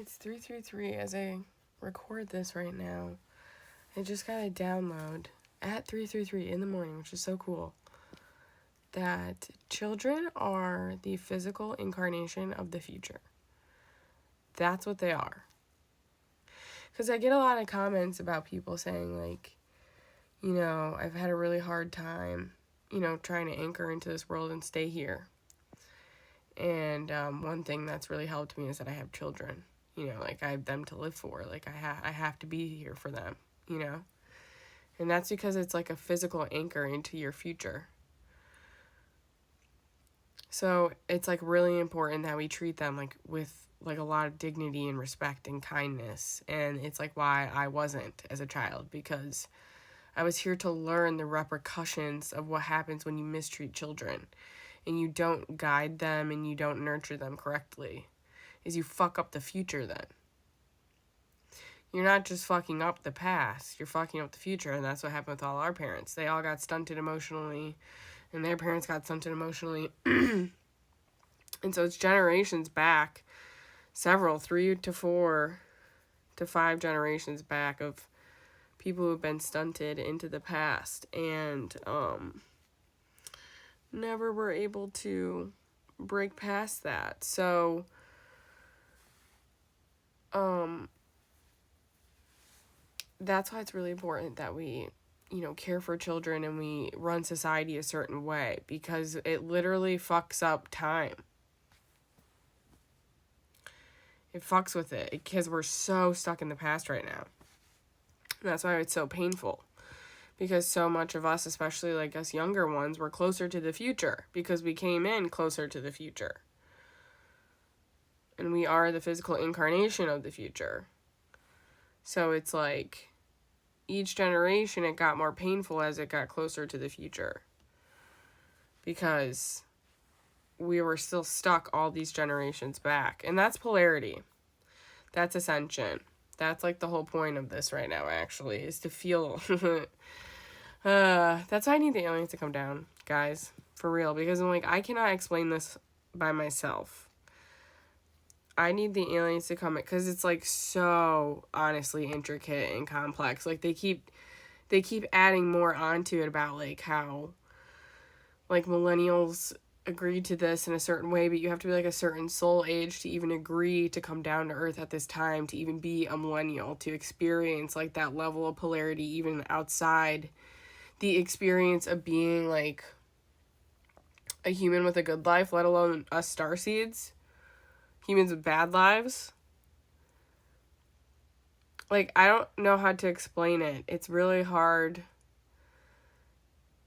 It's 333 as I record this right now. I just got a download at 333 in the morning, which is so cool, that children are the physical incarnation of the future. That's what they are. Because I get a lot of comments about people saying, like, you know, I've had a really hard time, you know, trying to anchor into this world and stay here. And one thing that's really helped me is that I have children. You know, like, I have them to live for. Like, I have to be here for them, you know? And that's because it's like a physical anchor into your future. So it's, like, really important that we treat them, like, with, like, a lot of dignity and respect and kindness. And it's, like, why I wasn't as a child, because I was here to learn the repercussions of what happens when you mistreat children and you don't guide them and you don't nurture them correctly. Is you fuck up the future then. You're not just fucking up the past, you're fucking up the future, and that's what happened with all our parents. They all got stunted emotionally, and their parents got stunted emotionally. And so it's generations back, several, 3 to 4 to 5 generations back of people who've been stunted into the past and never were able to break past that. So that's why it's really important that we, you know, care for children and we run society a certain way, because it literally fucks up time. It fucks with it because we're so stuck in the past right now. And that's why it's so painful, because so much of us, especially like us younger ones, we're closer to the future because we came in closer to the future. And we are the physical incarnation of the future. So it's like each generation, it got more painful as it got closer to the future, because we were still stuck all these generations back. And that's polarity. That's ascension. That's like the whole point of this right now, actually, is to feel. That's why I need the aliens to come down, guys, for real, because I'm like, I cannot explain this by myself. I need the aliens to come, because it's like so honestly intricate and complex. Like they keep adding more onto it about like how like millennials agreed to this in a certain way, but you have to be like a certain soul age to even agree to come down to earth at this time, to even be a millennial, to experience like that level of polarity even outside the experience of being like a human with a good life, let alone us starseeds. Humans with bad lives. Like, I don't know how to explain it. It's really hard.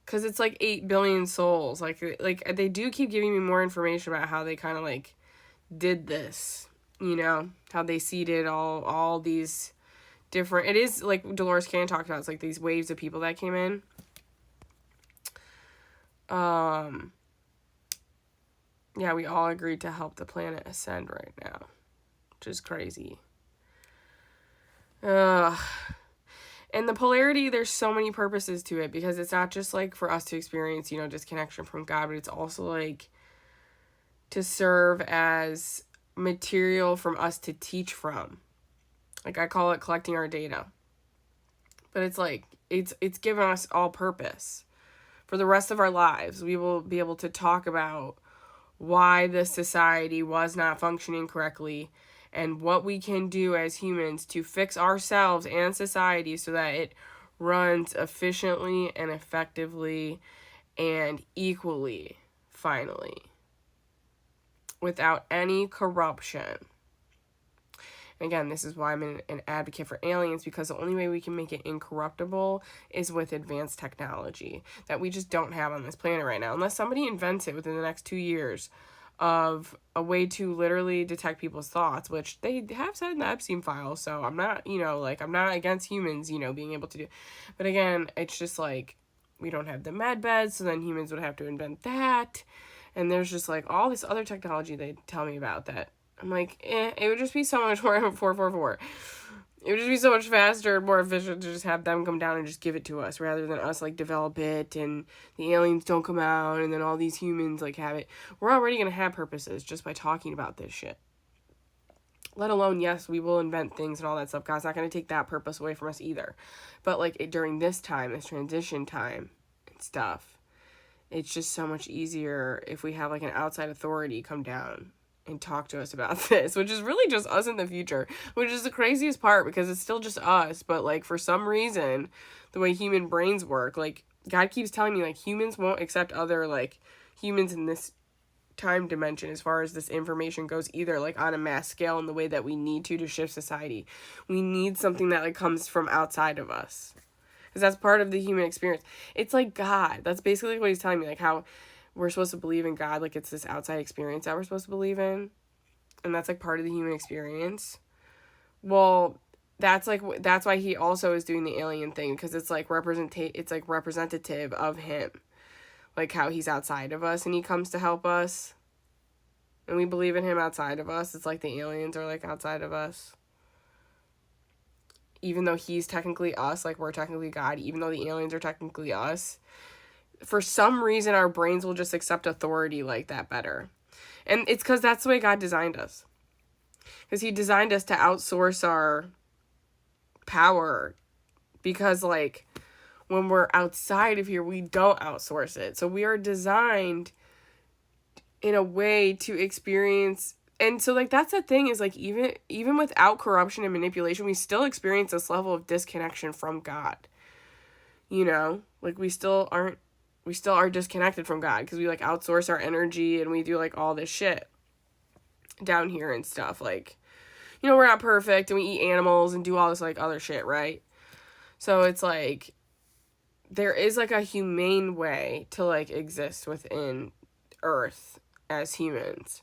Because it's like 8 billion souls. Like they do keep giving me more information about how they kind of like did this. You know? How they seeded all these different... It is like Dolores Cannon talked about. It's like these waves of people that came in. Yeah, we all agreed to help the planet ascend right now, which is crazy. And the polarity, there's so many purposes to it, because it's not just like for us to experience, you know, disconnection from God, but it's also like to serve as material from us to teach from. Like I call it collecting our data. But it's like, it's given us all purpose. For the rest of our lives, we will be able to talk about why this society was not functioning correctly and what we can do as humans to fix ourselves and society so that it runs efficiently and effectively and equally, finally, without any corruption. Again, this is why I'm an advocate for aliens, because the only way we can make it incorruptible is with advanced technology that we just don't have on this planet right now. Unless somebody invents it within the next 2 years of a way to literally detect people's thoughts, which they have said in the Epstein files. So I'm not, you know, like I'm not against humans, you know, being able to do. But again, it's just like we don't have the med beds, so then humans would have to invent that. And there's just like all this other technology they tell me about that I'm like, it would just be so much more 444. It would just be so much faster and more efficient to just have them come down and just give it to us, rather than us like develop it and the aliens don't come out and then all these humans like have it. We're already going to have purposes just by talking about this shit. Let alone, yes, we will invent things and all that stuff. God's not going to take that purpose away from us either. But like during this time, this transition time and stuff, it's just so much easier if we have like an outside authority come down and talk to us about this, which is really just us in the future, which is the craziest part because it's still just us. But like for some reason, the way human brains work, like God keeps telling me like humans won't accept other like humans in this time dimension as far as this information goes either, like on a mass scale in the way that we need to shift society. We need something that like comes from outside of us, because that's part of the human experience. It's like God. That's basically what he's telling me, like how we're supposed to believe in God, like it's this outside experience that we're supposed to believe in, and that's like part of the human experience. Well, that's why he also is doing the alien thing, because it's like representative of him, like how he's outside of us and he comes to help us, and we believe in him outside of us. It's like the aliens are like outside of us, even though he's technically us, like we're technically God, even though the aliens are technically us. For some reason, our brains will just accept authority like that better. And it's because that's the way God designed us. Because he designed us to outsource our power. Because, like, when we're outside of here, we don't outsource it. So we are designed in a way to experience. And so, like, that's the thing is, like, even without corruption and manipulation, we still experience this level of disconnection from God. You know? Like, we still are disconnected from God because we like outsource our energy and we do like all this shit down here and stuff. Like, you know, we're not perfect and we eat animals and do all this like other shit, right? So it's like there is like a humane way to like exist within Earth as humans.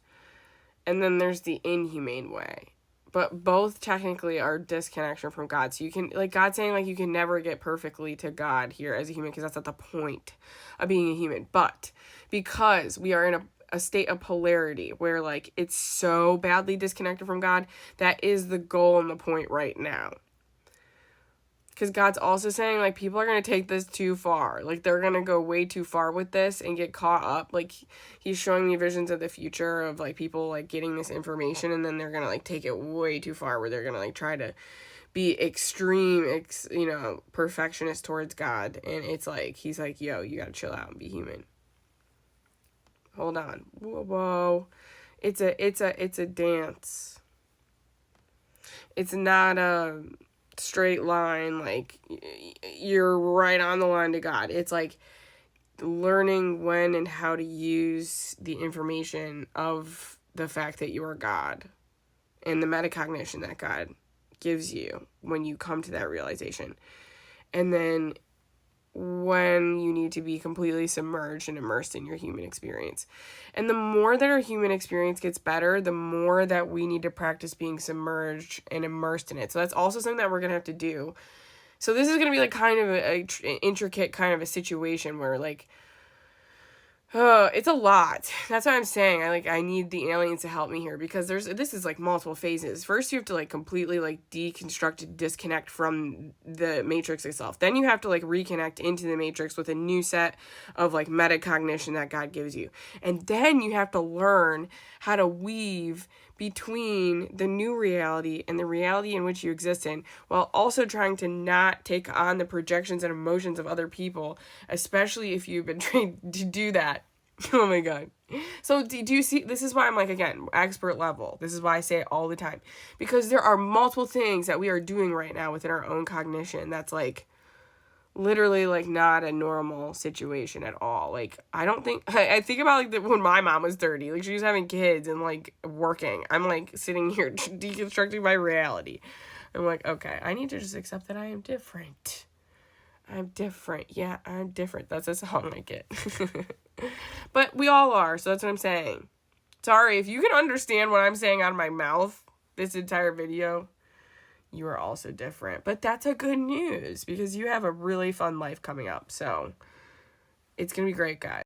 And then there's the inhumane way. But both technically are disconnection from God. So you can, like, God's saying, like, you can never get perfectly to God here as a human because that's not the point of being a human. But because we are in a state of polarity where, like, it's so badly disconnected from God, that is the goal and the point right now. Because God's also saying, like, people are going to take this too far. Like, they're going to go way too far with this and get caught up. Like, he's showing me visions of the future of, like, people, like, getting this information. And then they're going to, like, take it way too far where they're going to, like, try to be extreme, perfectionist towards God. And it's, like, he's like, yo, you got to chill out and be human. Hold on. Whoa. It's a dance. It's not a straight line, like you're right on the line to God. It's like learning when and how to use the information of the fact that you are God and the metacognition that God gives you when you come to that realization. And then when you need to be completely submerged and immersed in your human experience. And the more that our human experience gets better, the more that we need to practice being submerged and immersed in it. So that's also something that we're going to have to do. So this is going to be like kind of a intricate kind of a situation where like, it's a lot. That's what I'm saying. I need the aliens to help me here because this is like multiple phases. First, you have to like completely like deconstruct and disconnect from the matrix itself. Then you have to like reconnect into the matrix with a new set of like metacognition that God gives you. And then you have to learn how to weave between the new reality and the reality in which you exist in, while also trying to not take on the projections and emotions of other people, especially if you've been trained to do that. Oh my God. So do you see, this is why I'm like, again, expert level. This is why I say it all the time, because there are multiple things that we are doing right now within our own cognition that's like literally like not a normal situation at all. Like I think about like when my mom was 30, like she was having kids and like working. I'm like sitting here deconstructing my reality. I'm like, okay, I need to just accept that I am different. I'm different. Yeah, I'm different. That's a song I get. But we all are, so that's what I'm saying. Sorry, if you can understand what I'm saying out of my mouth this entire video, you are also different. But that's a good news because you have a really fun life coming up. So it's going to be great, guys.